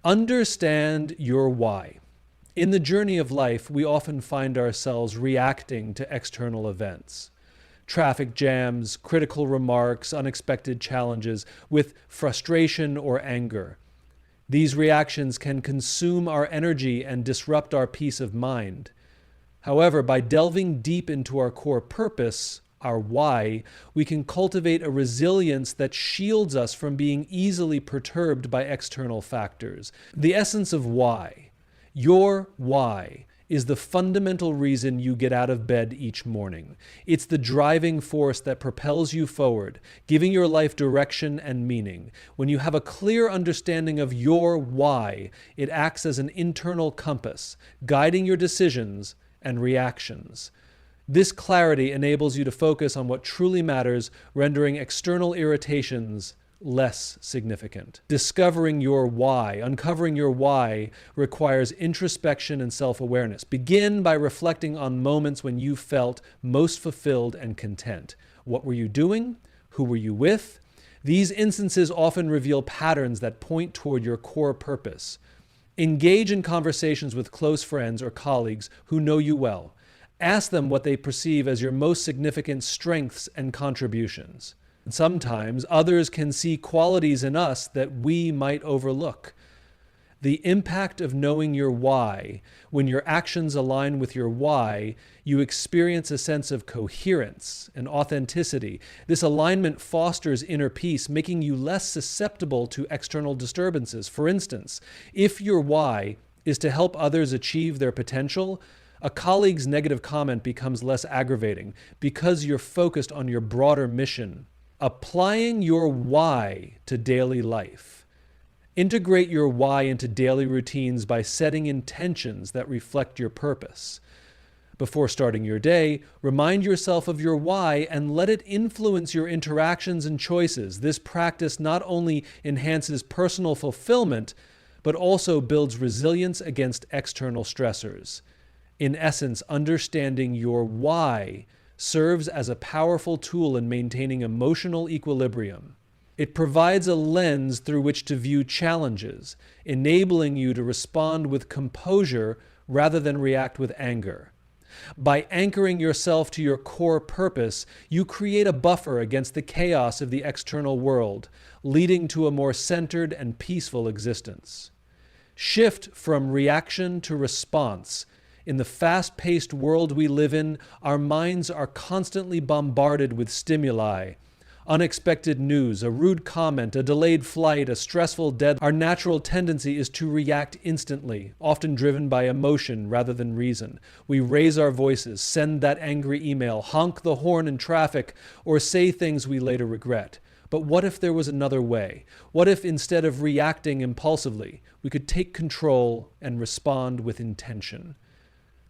Understand your why. In the journey of life, we often find ourselves reacting to external events. Traffic jams, critical remarks, unexpected challenges with frustration or anger. These reactions can consume our energy and disrupt our peace of mind. However, by delving deep into our core purpose, our why, we can cultivate a resilience that shields us from being easily perturbed by external factors. The essence of why, your why, is the fundamental reason you get out of bed each morning. It's the driving force that propels you forward, giving your life direction and meaning. When you have a clear understanding of your why, it acts as an internal compass, guiding your decisions and reactions. This clarity enables you to focus on what truly matters, rendering external irritations less significant. Discovering your why, uncovering your why, requires introspection and self-awareness. Begin by reflecting on moments when you felt most fulfilled and content. What were you doing? Who were you with? These instances often reveal patterns that point toward your core purpose. Engage in conversations with close friends or colleagues who know you well. Ask them what they perceive as your most significant strengths and contributions. Sometimes others can see qualities in us that we might overlook. The impact of knowing your why: when your actions align with your why, you experience a sense of coherence and authenticity. This alignment fosters inner peace, making you less susceptible to external disturbances. For instance, if your why is to help others achieve their potential, a colleague's negative comment becomes less aggravating because you're focused on your broader mission. Applying your why to daily life. Integrate your why into daily routines by setting intentions that reflect your purpose. Before starting your day, remind yourself of your why and let it influence your interactions and choices. This practice not only enhances personal fulfillment, but also builds resilience against external stressors. In essence, understanding your why serves as a powerful tool in maintaining emotional equilibrium. It provides a lens through which to view challenges, enabling you to respond with composure rather than react with anger. By anchoring yourself to your core purpose, you create a buffer against the chaos of the external world, leading to a more centered and peaceful existence. Shift from reaction to response. In the fast-paced world we live in, our minds are constantly bombarded with stimuli. Unexpected news, a rude comment, a delayed flight, a stressful deadline. Our natural tendency is to react instantly, often driven by emotion rather than reason. We raise our voices, send that angry email, honk the horn in traffic, or say things we later regret. But what if there was another way? What if instead of reacting impulsively, we could take control and respond with intention?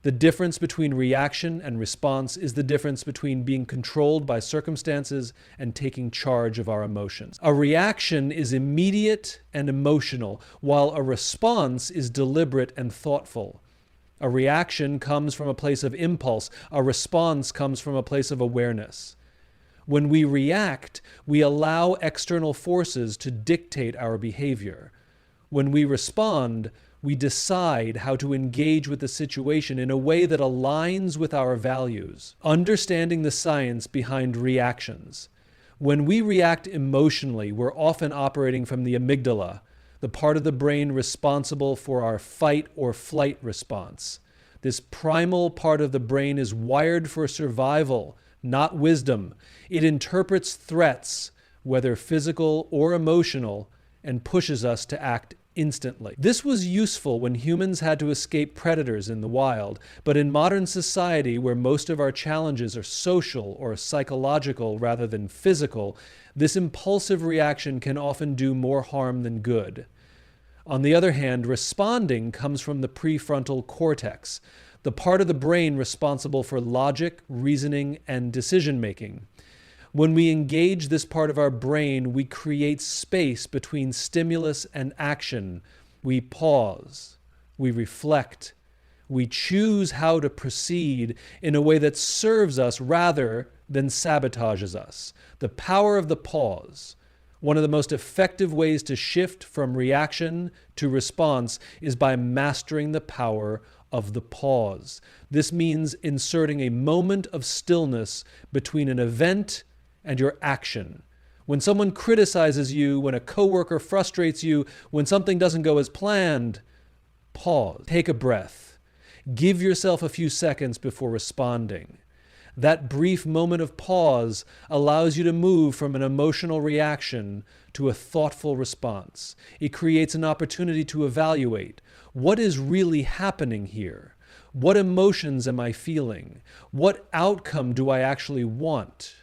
The difference between reaction and response is the difference between being controlled by circumstances and taking charge of our emotions. A reaction is immediate and emotional, while a response is deliberate and thoughtful. A reaction comes from a place of impulse. A response comes from a place of awareness. When we react, we allow external forces to dictate our behavior. When we respond, we decide how to engage with the situation in a way that aligns with our values. Understanding the science behind reactions. When we react emotionally, we're often operating from the amygdala, the part of the brain responsible for our fight or flight response. This primal part of the brain is wired for survival, not wisdom. It interprets threats, whether physical or emotional, and pushes us to act instantly. This was useful when humans had to escape predators in the wild, but in modern society, where most of our challenges are social or psychological rather than physical, this impulsive reaction can often do more harm than good. On the other hand, responding comes from the prefrontal cortex, the part of the brain responsible for logic, reasoning, and decision-making. When we engage this part of our brain, we create space between stimulus and action. We pause, we reflect, we choose how to proceed in a way that serves us rather than sabotages us. The power of the pause. One of the most effective ways to shift from reaction to response is by mastering the power of the pause. This means inserting a moment of stillness between an event and your action. When someone criticizes you, when a coworker frustrates you, when something doesn't go as planned, pause. Take a breath. Give yourself a few seconds before responding. That brief moment of pause allows you to move from an emotional reaction to a thoughtful response. It creates an opportunity to evaluate what is really happening here. What emotions am I feeling? What outcome do I actually want?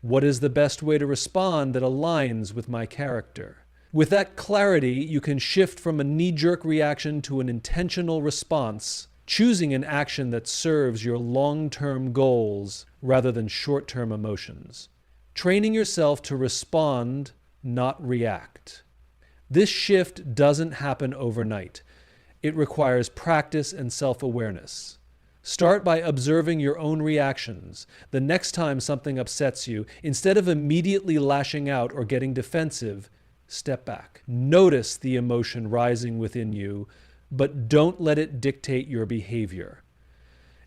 What is the best way to respond that aligns with my character? With that clarity, you can shift from a knee-jerk reaction to an intentional response, choosing an action that serves your long-term goals rather than short-term emotions. Training yourself to respond, not react. This shift doesn't happen overnight. It requires practice and self-awareness. Start by observing your own reactions. The next time something upsets you, instead of immediately lashing out or getting defensive, step back. Notice the emotion rising within you, but don't let it dictate your behavior.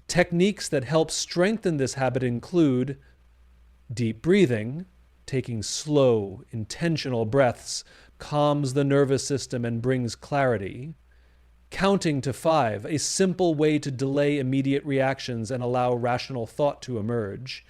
Techniques that help strengthen this habit include deep breathing. Taking slow, intentional breaths calms the nervous system and brings clarity. Counting to 5, a simple way to delay immediate reactions and allow rational thought to emerge.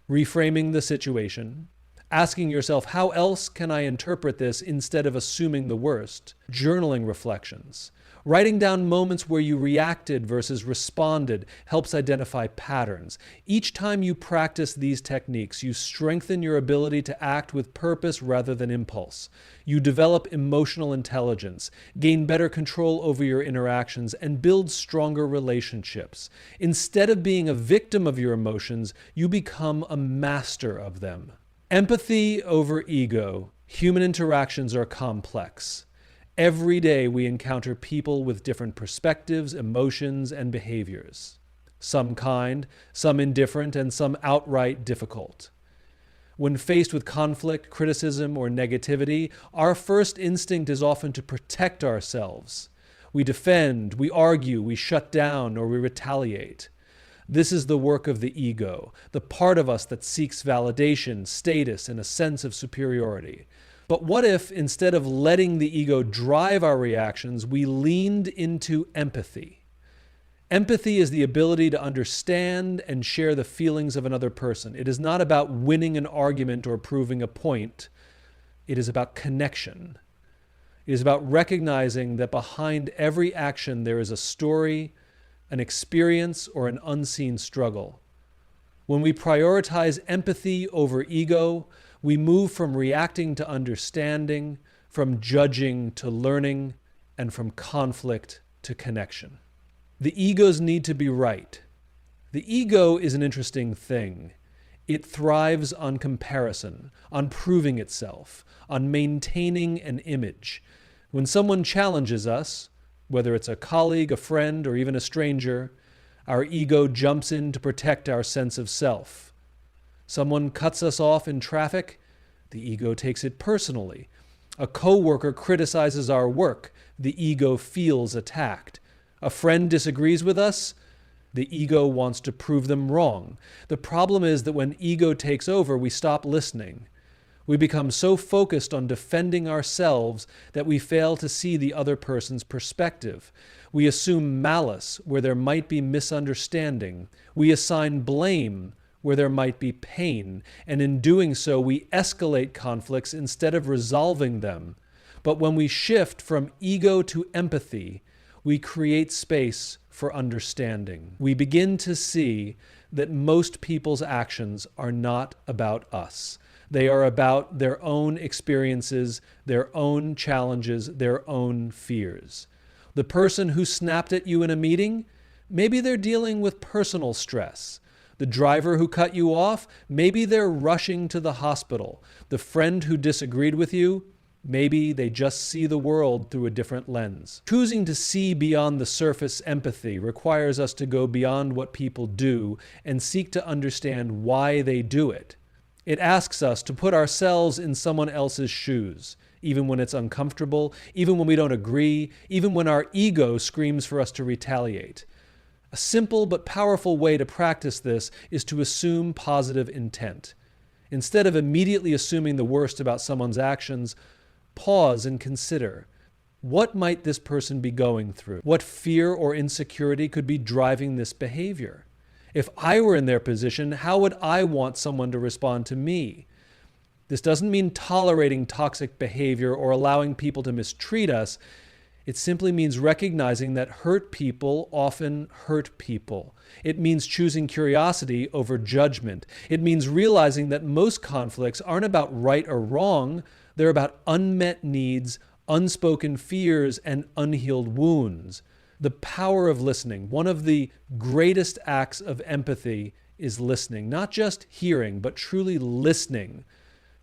Reframing the situation. Asking yourself, how else can I interpret this instead of assuming the worst? Journaling reflections. Writing down moments where you reacted versus responded helps identify patterns. Each time you practice these techniques, you strengthen your ability to act with purpose rather than impulse. You develop emotional intelligence, gain better control over your interactions, and build stronger relationships. Instead of being a victim of your emotions, you become a master of them. Empathy over ego. Human interactions are complex. Every day we encounter people with different perspectives, emotions, and behaviors. Some kind, some indifferent, and some outright difficult. When faced with conflict, criticism, or negativity, our first instinct is often to protect ourselves. We defend, we argue, we shut down, or we retaliate. This is the work of the ego, the part of us that seeks validation, status, and a sense of superiority. But what if, instead of letting the ego drive our reactions, we leaned into empathy? Empathy is the ability to understand and share the feelings of another person. It is not about winning an argument or proving a point. It is about connection. It is about recognizing that behind every action there is a story, an experience, or an unseen struggle. When we prioritize empathy over ego, we move from reacting to understanding, from judging to learning, and from conflict to connection. The egos need to be right. The ego is an interesting thing. It thrives on comparison, on proving itself, on maintaining an image. When someone challenges us, whether it's a colleague, a friend, or even a stranger, our ego jumps in to protect our sense of self. Someone cuts us off in traffic, the ego takes it personally. A coworker criticizes our work, the ego feels attacked. A friend disagrees with us, the ego wants to prove them wrong. The problem is that when ego takes over, we stop listening. We become so focused on defending ourselves that we fail to see the other person's perspective. We assume malice where there might be misunderstanding. We assign blame where there might be pain, and in doing so, we escalate conflicts instead of resolving them. But when we shift from ego to empathy, we create space for understanding. We begin to see that most people's actions are not about us. They are about their own experiences, their own challenges, their own fears. The person who snapped at you in a meeting, maybe they're dealing with personal stress. The driver who cut you off, maybe they're rushing to the hospital. The friend who disagreed with you, maybe they just see the world through a different lens. Choosing to see beyond the surface empathy requires us to go beyond what people do and seek to understand why they do it. It asks us to put ourselves in someone else's shoes, even when it's uncomfortable, even when we don't agree, even when our ego screams for us to retaliate. A simple but powerful way to practice this is to assume positive intent. Instead of immediately assuming the worst about someone's actions, pause and consider, what might this person be going through? What fear or insecurity could be driving this behavior? If I were in their position, how would I want someone to respond to me? This doesn't mean tolerating toxic behavior or allowing people to mistreat us. It simply means recognizing that hurt people often hurt people. It means choosing curiosity over judgment. It means realizing that most conflicts aren't about right or wrong. They're about unmet needs, unspoken fears, and unhealed wounds. The power of listening. One of the greatest acts of empathy is listening. Not just hearing, but truly listening.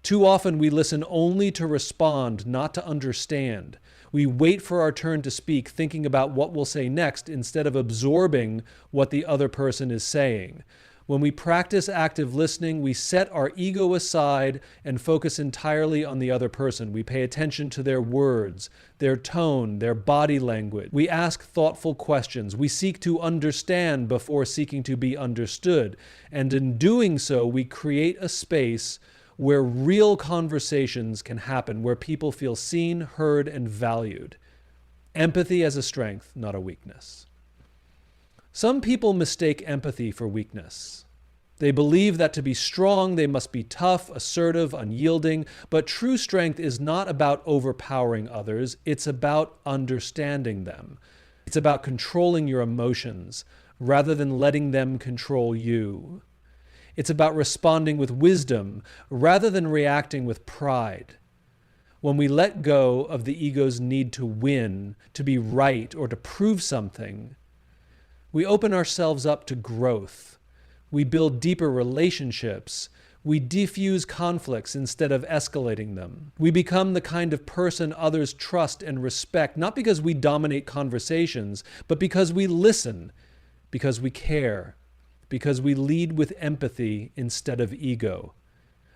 Too often we listen only to respond, not to understand. We wait for our turn to speak, thinking about what we'll say next instead of absorbing what the other person is saying. When we practice active listening, we set our ego aside and focus entirely on the other person. We pay attention to their words, their tone, their body language. We ask thoughtful questions. We seek to understand before seeking to be understood. And in doing so, we create a space where real conversations can happen, where people feel seen, heard, and valued. Empathy as a strength, not a weakness. Some people mistake empathy for weakness. They believe that to be strong, they must be tough, assertive, unyielding, but true strength is not about overpowering others. It's about understanding them. It's about controlling your emotions rather than letting them control you. It's about responding with wisdom rather than reacting with pride. When we let go of the ego's need to win, to be right, or to prove something, we open ourselves up to growth. We build deeper relationships. We defuse conflicts instead of escalating them. We become the kind of person others trust and respect, not because we dominate conversations, but because we listen, because we care, because we lead with empathy instead of ego.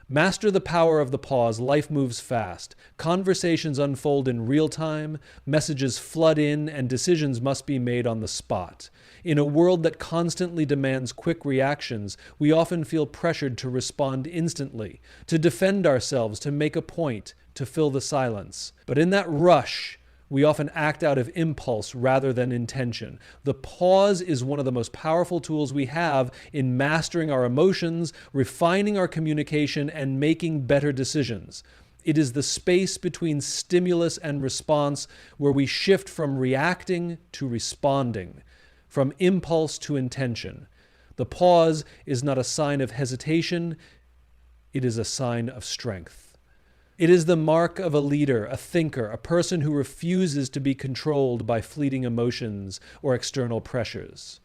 Master the power of the pause. Life moves fast. Conversations unfold in real time, messages flood in, and decisions must be made on the spot. In a world that constantly demands quick reactions, we often feel pressured to respond instantly, to defend ourselves, to make a point, to fill the silence. But in that rush, we often act out of impulse rather than intention. The pause is one of the most powerful tools we have in mastering our emotions, refining our communication, and making better decisions. It is the space between stimulus and response where we shift from reacting to responding, from impulse to intention. The pause is not a sign of hesitation, it is a sign of strength. It is the mark of a leader, a thinker, a person who refuses to be controlled by fleeting emotions or external pressures.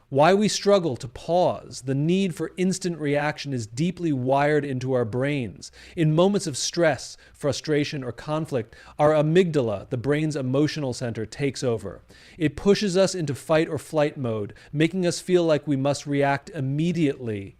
Why we struggle to pause. The need for instant reaction is deeply wired into our brains. In moments of stress, frustration, or conflict, our amygdala, the brain's emotional center, takes over. It pushes us into fight or flight mode, making us feel like we must react immediately.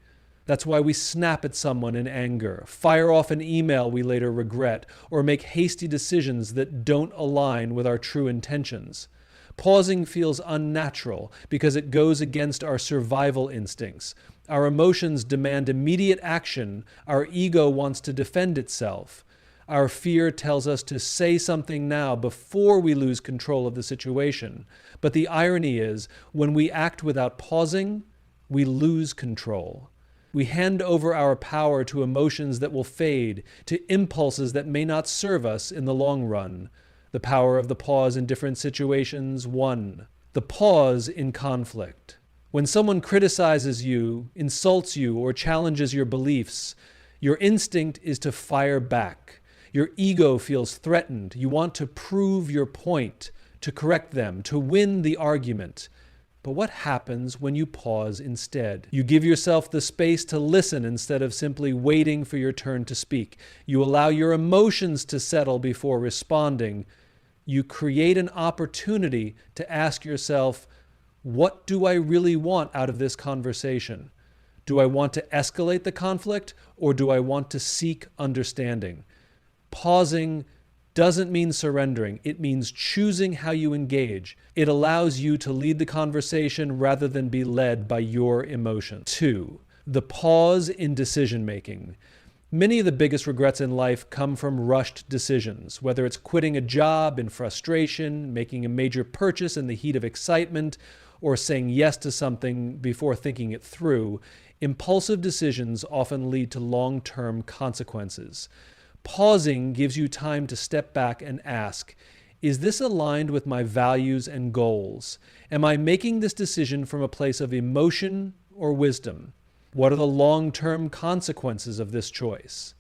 That's why we snap at someone in anger, fire off an email we later regret, or make hasty decisions that don't align with our true intentions. Pausing feels unnatural because it goes against our survival instincts. Our emotions demand immediate action. Our ego wants to defend itself. Our fear tells us to say something now before we lose control of the situation. But the irony is, when we act without pausing, we lose control. We hand over our power to emotions that will fade, to impulses that may not serve us in the long run. The power of the pause in different situations. 1. The pause in conflict. When someone criticizes you, insults you, or challenges your beliefs, your instinct is to fire back. Your ego feels threatened. You want to prove your point, to correct them, to win the argument. But what happens when you pause instead? You give yourself the space to listen instead of simply waiting for your turn to speak. You allow your emotions to settle before responding. You create an opportunity to ask yourself, what do I really want out of this conversation? Do I want to escalate the conflict, or do I want to seek understanding? Pausing doesn't mean surrendering. It means choosing how you engage. It allows you to lead the conversation rather than be led by your emotions. 2, the pause in decision-making. Many of the biggest regrets in life come from rushed decisions, whether it's quitting a job in frustration, making a major purchase in the heat of excitement, or saying yes to something before thinking it through. Impulsive decisions often lead to long-term consequences. Pausing gives you time to step back and ask, is this aligned with my values and goals? Am I making this decision from a place of emotion or wisdom? What are the long-term consequences of this choice?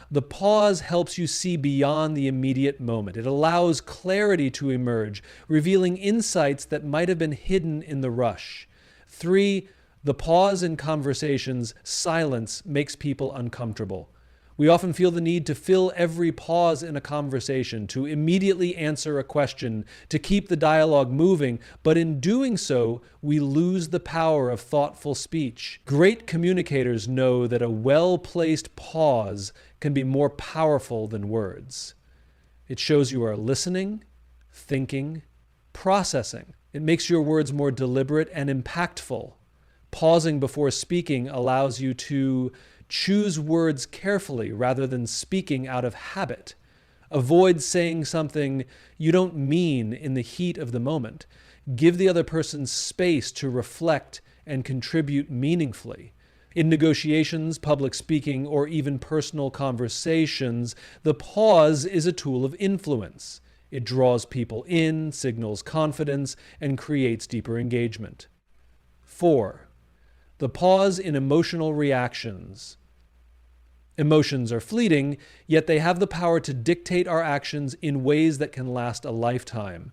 The pause helps you see beyond the immediate moment. It allows clarity to emerge, revealing insights that might have been hidden in the rush. 3, the pause in conversations, silence makes people uncomfortable. We often feel the need to fill every pause in a conversation, to immediately answer a question, to keep the dialogue moving, but in doing so, we lose the power of thoughtful speech. Great communicators know that a well-placed pause can be more powerful than words. It shows you are listening, thinking, processing. It makes your words more deliberate and impactful. Pausing before speaking allows you to choose words carefully rather than speaking out of habit. Avoid saying something you don't mean in the heat of the moment. Give the other person space to reflect and contribute meaningfully. In negotiations, public speaking, or even personal conversations, the pause is a tool of influence. It draws people in, signals confidence, and creates deeper engagement. 4, the pause in emotional reactions. Emotions are fleeting, yet they have the power to dictate our actions in ways that can last a lifetime.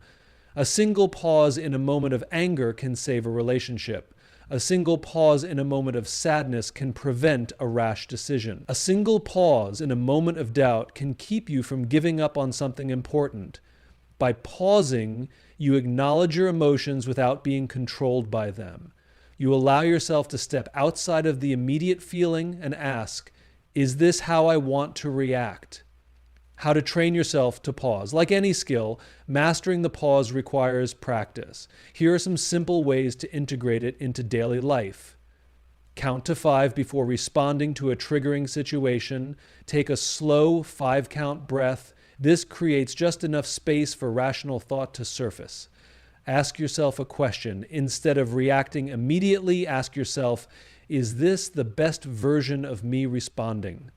A single pause in a moment of anger can save a relationship. A single pause in a moment of sadness can prevent a rash decision. A single pause in a moment of doubt can keep you from giving up on something important. By pausing, you acknowledge your emotions without being controlled by them. You allow yourself to step outside of the immediate feeling and ask, is this how I want to react? How to train yourself to pause. Like any skill, mastering the pause requires practice. Here are some simple ways to integrate it into daily life. Count to 5 before responding to a triggering situation. Take a slow 5-count breath. This creates just enough space for rational thought to surface. Ask yourself a question. Instead of reacting immediately, ask yourself, is this the best version of me responding?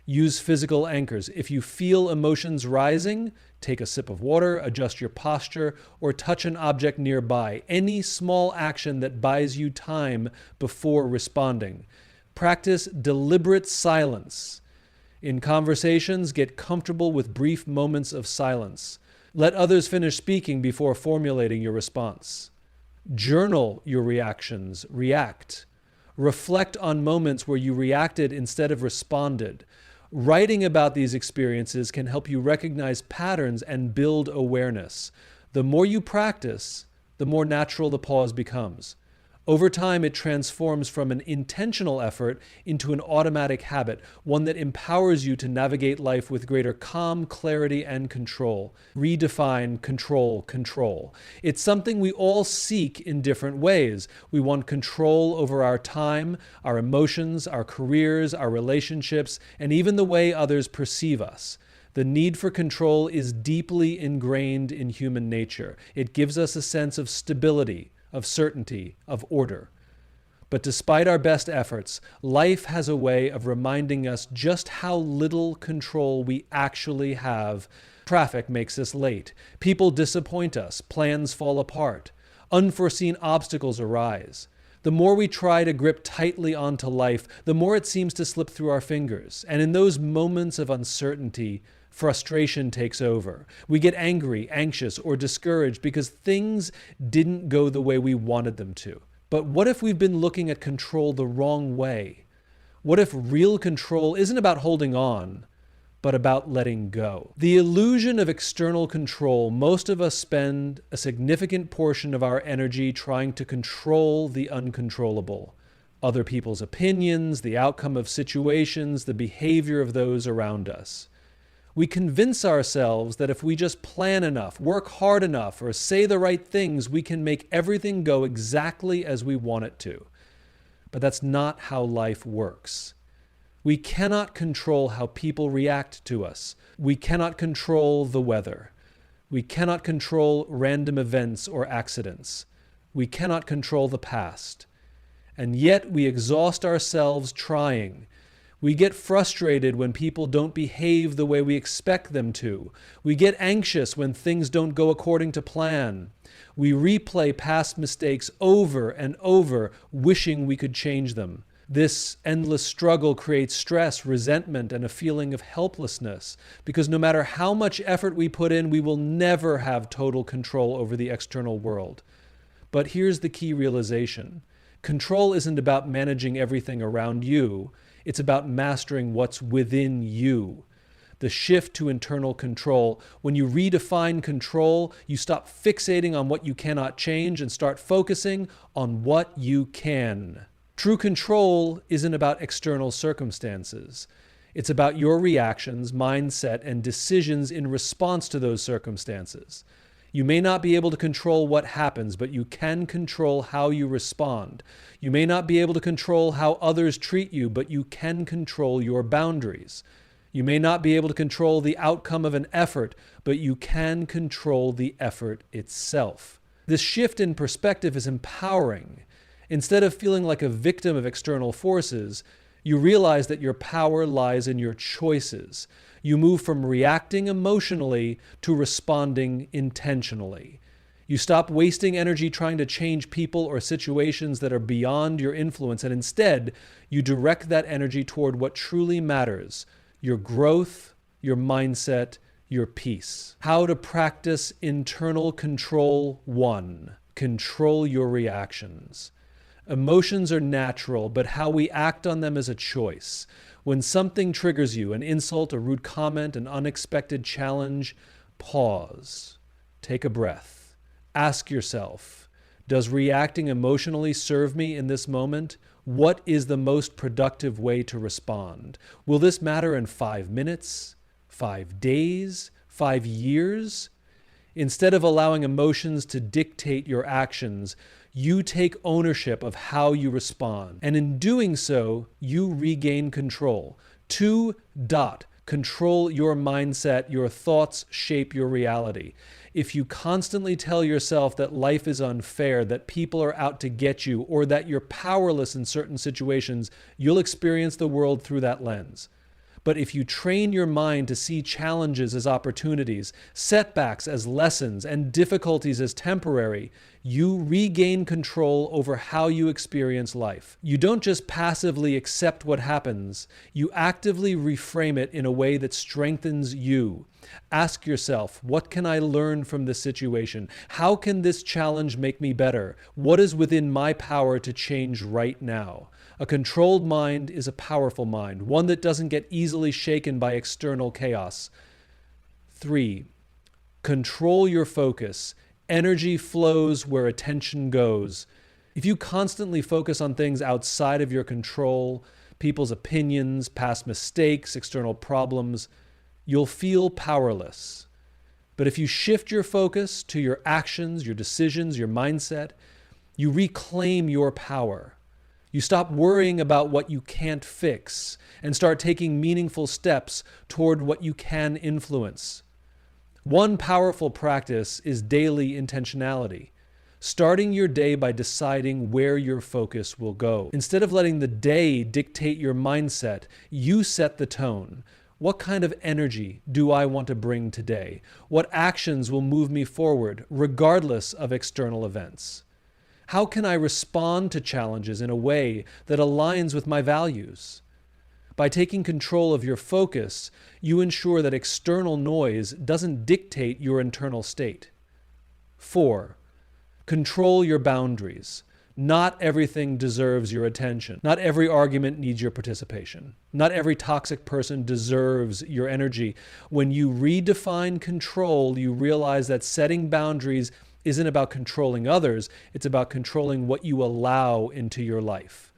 Use physical anchors. If you feel emotions rising, take a sip of water, adjust your posture, or touch an object nearby. Any small action that buys you time before responding. Practice deliberate silence. In conversations, get comfortable with brief moments of silence. Let others finish speaking before formulating your response. Journal your reactions. React. Reflect on moments where you reacted instead of responded. Writing about these experiences can help you recognize patterns and build awareness. The more you practice, the more natural the pause becomes. Over time, it transforms from an intentional effort into an automatic habit, one that empowers you to navigate life with greater calm, clarity, and control. Redefine control, control. It's something we all seek in different ways. We want control over our time, our emotions, our careers, our relationships, and even the way others perceive us. The need for control is deeply ingrained in human nature. It gives us a sense of stability, of certainty, of order. But despite our best efforts, life has a way of reminding us just how little control we actually have. Traffic makes us late. People disappoint us. Plans fall apart. Unforeseen obstacles arise. The more we try to grip tightly onto life, the more it seems to slip through our fingers. And in those moments of uncertainty, frustration takes over. We get angry, anxious, or discouraged because things didn't go the way we wanted them to. But what if we've been looking at control the wrong way? What if real control isn't about holding on, but about letting go? The illusion of external control, most of us spend a significant portion of our energy trying to control the uncontrollable. other people's opinions, the outcome of situations, the behavior of those around us. We convince ourselves that if we just plan enough, work hard enough, or say the right things, we can make everything go exactly as we want it to. But that's not how life works. We cannot control how people react to us. We cannot control the weather. We cannot control random events or accidents. We cannot control the past. And yet we exhaust ourselves trying. We get frustrated when people don't behave the way we expect them to. We get anxious when things don't go according to plan. We replay past mistakes over and over, wishing we could change them. This endless struggle creates stress, resentment, and a feeling of helplessness, because no matter how much effort we put in, we will never have total control over the external world. But here's the key realization. Control isn't about managing everything around you. It's about mastering what's within you. The shift to internal control. When you redefine control, you stop fixating on what you cannot change and start focusing on what you can. True control isn't about external circumstances. It's about your reactions, mindset, and decisions in response to those circumstances. You may not be able to control what happens, but you can control how you respond. You may not be able to control how others treat you, but you can control your boundaries. You may not be able to control the outcome of an effort, but you can control the effort itself. This shift in perspective is empowering. Instead of feeling like a victim of external forces, you realize that your power lies in your choices. You move from reacting emotionally to responding intentionally. You stop wasting energy trying to change people or situations that are beyond your influence, and instead, you direct that energy toward what truly matters: your growth, your mindset, your peace. How to practice internal control 1. Control your reactions. Emotions are natural, but how we act on them is a choice. When something triggers you, an insult, a rude comment, an unexpected challenge, pause. Take a breath. Ask yourself, does reacting emotionally serve me in this moment? What is the most productive way to respond? Will this matter in 5 minutes, 5 days, 5 years? Instead of allowing emotions to dictate your actions, you take ownership of how you respond. And in doing so, you regain control. 2. Control your mindset. Your thoughts shape your reality. If you constantly tell yourself that life is unfair, that people are out to get you, or that you're powerless in certain situations, you'll experience the world through that lens. But if you train your mind to see challenges as opportunities, setbacks as lessons, and difficulties as temporary, you regain control over how you experience life. You don't just passively accept what happens, you actively reframe it in a way that strengthens you. Ask yourself, what can I learn from this situation? How can this challenge make me better? What is within my power to change right now? A controlled mind is a powerful mind, one that doesn't get easily shaken by external chaos. 3. Control your focus. Energy flows where attention goes. If you constantly focus on things outside of your control, people's opinions, past mistakes, external problems, you'll feel powerless. But if you shift your focus to your actions, your decisions, your mindset, you reclaim your power. You stop worrying about what you can't fix and start taking meaningful steps toward what you can influence. One powerful practice is daily intentionality, starting your day by deciding where your focus will go. Instead of letting the day dictate your mindset, you set the tone. What kind of energy do I want to bring today? What actions will move me forward, regardless of external events? How can I respond to challenges in a way that aligns with my values? By taking control of your focus, you ensure that external noise doesn't dictate your internal state. 4. Control your boundaries. Not everything deserves your attention. Not every argument needs your participation. Not every toxic person deserves your energy. When you redefine control, you realize that setting boundaries isn't about controlling others, it's about controlling what you allow into your life.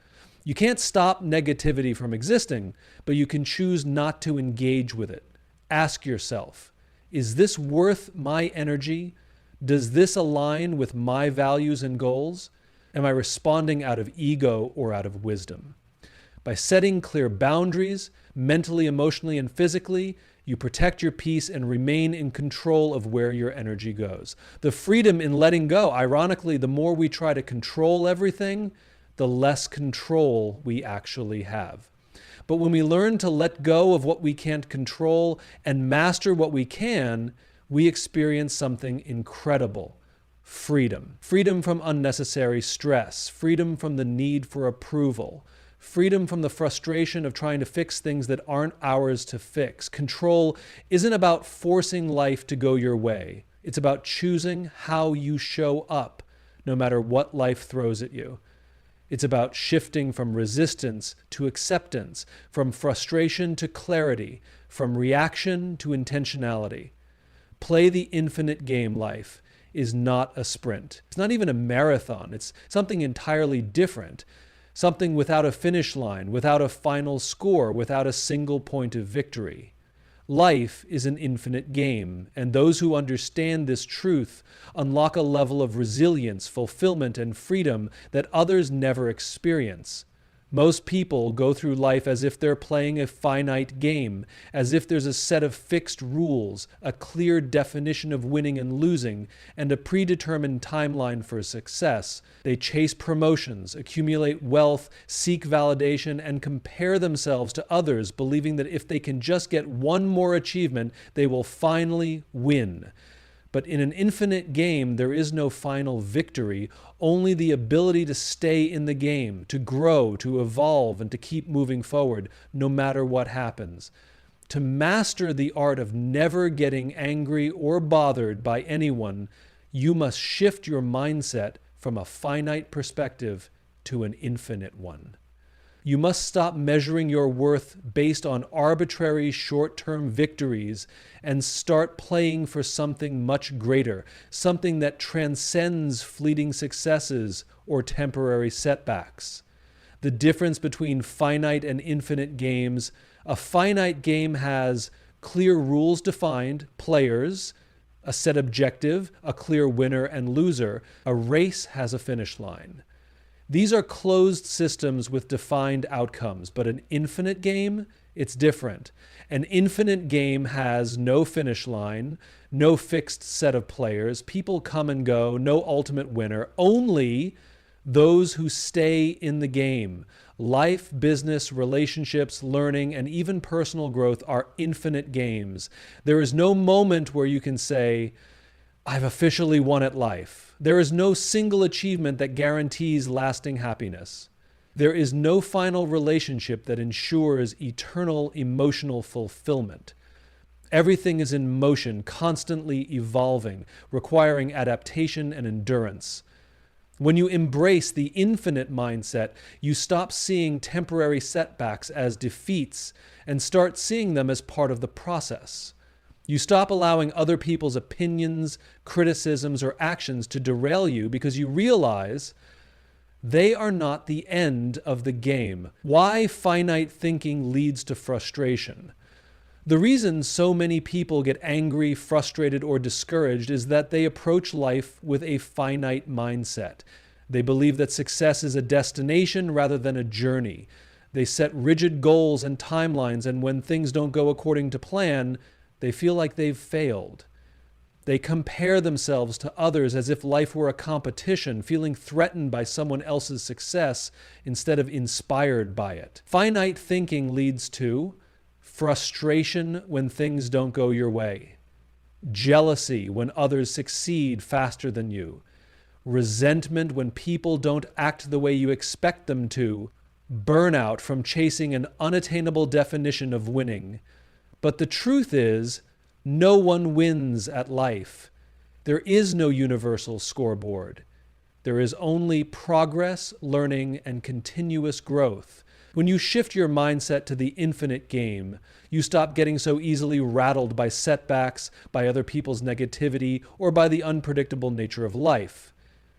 You can't stop negativity from existing, but you can choose not to engage with it. Ask yourself, is this worth my energy? Does this align with my values and goals? Am I responding out of ego or out of wisdom? By setting clear boundaries, mentally, emotionally, and physically, you protect your peace and remain in control of where your energy goes. The freedom in letting go, ironically, the more we try to control everything, the less control we actually have. But when we learn to let go of what we can't control and master what we can, we experience something incredible. Freedom. Freedom from unnecessary stress. Freedom from the need for approval. Freedom from the frustration of trying to fix things that aren't ours to fix. Control isn't about forcing life to go your way. It's about choosing how you show up, no matter what life throws at you. It's about shifting from resistance to acceptance, from frustration to clarity, from reaction to intentionality. Play the infinite game. Life is not a sprint. It's not even a marathon. It's something entirely different. Something without a finish line, without a final score, without a single point of victory. Life is an infinite game, and those who understand this truth unlock a level of resilience, fulfillment, and freedom that others never experience. Most people go through life as if they're playing a finite game, as if there's a set of fixed rules, a clear definition of winning and losing, and a predetermined timeline for success. They chase promotions, accumulate wealth, seek validation, and compare themselves to others, believing that if they can just get one more achievement, they will finally win. But in an infinite game, there is no final victory, only the ability to stay in the game, to grow, to evolve, and to keep moving forward, no matter what happens. To master the art of never getting angry or bothered by anyone, you must shift your mindset from a finite perspective to an infinite one. You must stop measuring your worth based on arbitrary short-term victories and start playing for something much greater, something that transcends fleeting successes or temporary setbacks. The difference between finite and infinite games: a finite game has clear rules defined, players, a set objective, a clear winner and loser. A race has a finish line. These are closed systems with defined outcomes, but an infinite game, it's different. An infinite game has no finish line, no fixed set of players, people come and go, no ultimate winner, only those who stay in the game. Life, business, relationships, learning, and even personal growth are infinite games. There is no moment where you can say, I've officially won at life. There is no single achievement that guarantees lasting happiness. There is no final relationship that ensures eternal emotional fulfillment. Everything is in motion, constantly evolving, requiring adaptation and endurance. When you embrace the infinite mindset, you stop seeing temporary setbacks as defeats and start seeing them as part of the process. You stop allowing other people's opinions, criticisms, or actions to derail you because you realize they are not the end of the game. Why finite thinking leads to frustration? The reason so many people get angry, frustrated, or discouraged is that they approach life with a finite mindset. They believe that success is a destination rather than a journey. They set rigid goals and timelines, and when things don't go according to plan, they feel like they've failed. They compare themselves to others as if life were a competition, feeling threatened by someone else's success instead of inspired by it. Finite thinking leads to frustration when things don't go your way, jealousy when others succeed faster than you, resentment when people don't act the way you expect them to, burnout from chasing an unattainable definition of winning. But the truth is, no one wins at life. There is no universal scoreboard. There is only progress, learning, and continuous growth. When you shift your mindset to the infinite game, you stop getting so easily rattled by setbacks, by other people's negativity, or by the unpredictable nature of life.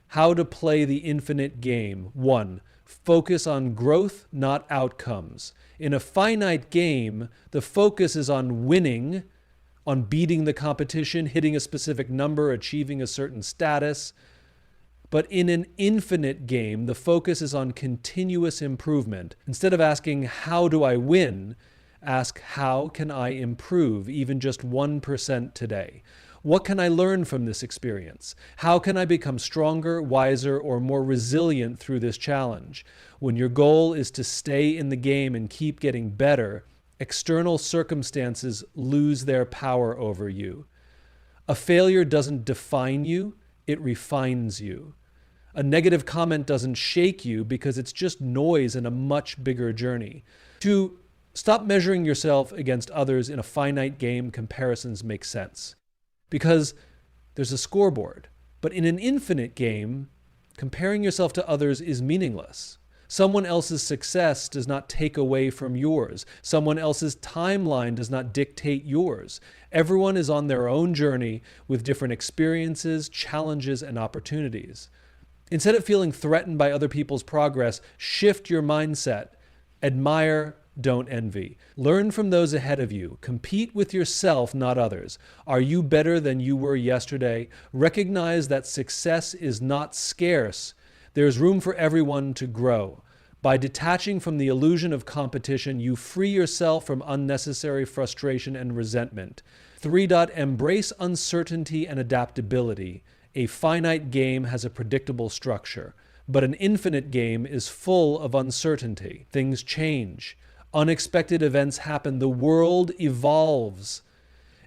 How to play the infinite game. 1. Focus on growth, not outcomes. In a finite game, the focus is on winning, on beating the competition, hitting a specific number, achieving a certain status. But in an infinite game, the focus is on continuous improvement. Instead of asking, how do I win? Ask, how can I improve even just 1% today? What can I learn from this experience? How can I become stronger, wiser, or more resilient through this challenge? When your goal is to stay in the game and keep getting better, external circumstances lose their power over you. A failure doesn't define you, it refines you. A negative comment doesn't shake you because it's just noise in a much bigger journey. 2, stop measuring yourself against others in a finite game. Comparisons make sense because there's a scoreboard. But in an infinite game, comparing yourself to others is meaningless. Someone else's success does not take away from yours. Someone else's timeline does not dictate yours. Everyone is on their own journey with different experiences, challenges, and opportunities. Instead of feeling threatened by other people's progress, shift your mindset. Admire, don't envy. Learn from those ahead of you. Compete with yourself, not others. Are you better than you were yesterday? Recognize that success is not scarce. There's room for everyone to grow. By detaching from the illusion of competition, you free yourself from unnecessary frustration and resentment. 3. Embrace uncertainty and adaptability. A finite game has a predictable structure, but an infinite game is full of uncertainty. Things change. Unexpected events happen. The world evolves.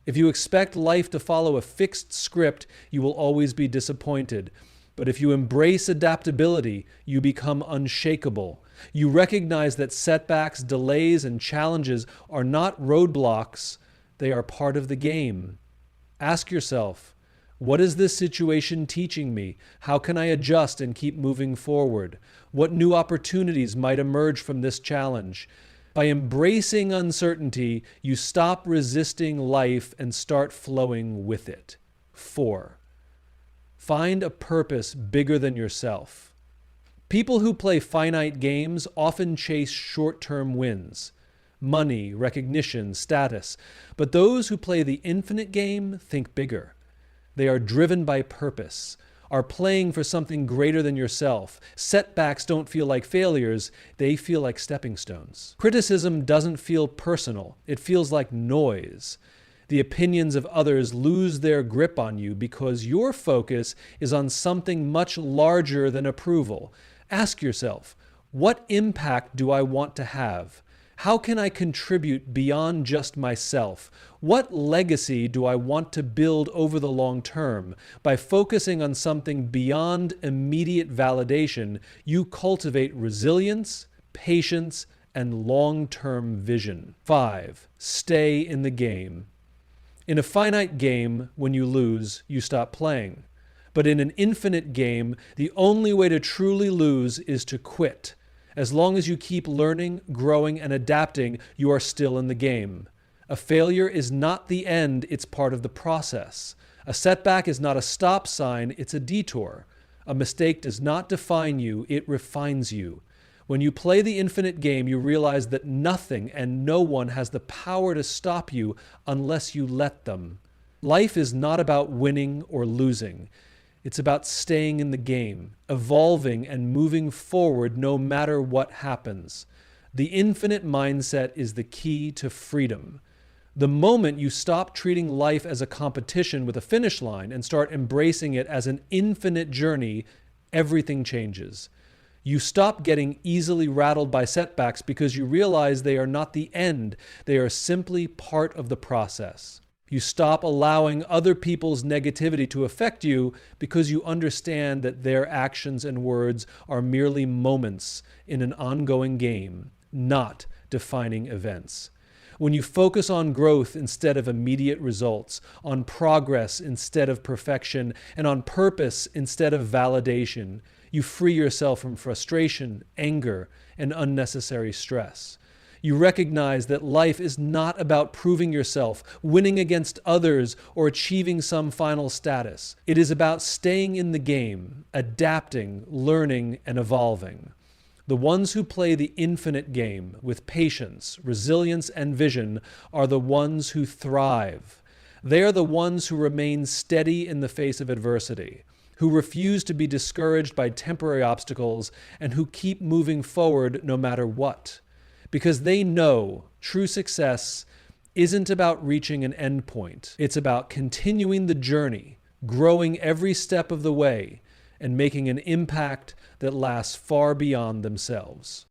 If you expect life to follow a fixed script, you will always be disappointed. But if you embrace adaptability, you become unshakable. You recognize that setbacks, delays, and challenges are not roadblocks. They are part of the game. Ask yourself, what is this situation teaching me? How can I adjust and keep moving forward? What new opportunities might emerge from this challenge? By embracing uncertainty, you stop resisting life and start flowing with it. 4. Find a purpose bigger than yourself. People who play finite games often chase short-term wins, money, recognition, status. But those who play the infinite game think bigger. They are driven by purpose, are playing for something greater than yourself. Setbacks don't feel like failures, they feel like stepping stones. Criticism doesn't feel personal, it feels like noise. The opinions of others lose their grip on you because your focus is on something much larger than approval. Ask yourself, what impact do I want to have? How can I contribute beyond just myself? What legacy do I want to build over the long term? By focusing on something beyond immediate validation, you cultivate resilience, patience, and long-term vision. 5. Stay in the game. In a finite game, when you lose, you stop playing. But in an infinite game, the only way to truly lose is to quit. As long as you keep learning, growing, and adapting, you are still in the game. A failure is not the end, it's part of the process. A setback is not a stop sign, it's a detour. A mistake does not define you, it refines you. When you play the infinite game, you realize that nothing and no one has the power to stop you unless you let them. Life is not about winning or losing. It's about staying in the game, evolving and moving forward no matter what happens. The infinite mindset is the key to freedom. The moment you stop treating life as a competition with a finish line and start embracing it as an infinite journey, everything changes. You stop getting easily rattled by setbacks because you realize they are not the end. They are simply part of the process. You stop allowing other people's negativity to affect you because you understand that their actions and words are merely moments in an ongoing game, not defining events. When you focus on growth instead of immediate results, on progress instead of perfection, and on purpose instead of validation, you free yourself from frustration, anger, and unnecessary stress. You recognize that life is not about proving yourself, winning against others, or achieving some final status. It is about staying in the game, adapting, learning, and evolving. The ones who play the infinite game with patience, resilience, and vision are the ones who thrive. They are the ones who remain steady in the face of adversity, who refuse to be discouraged by temporary obstacles, and who keep moving forward no matter what. Because they know true success isn't about reaching an endpoint. It's about continuing the journey, growing every step of the way, and making an impact that lasts far beyond themselves.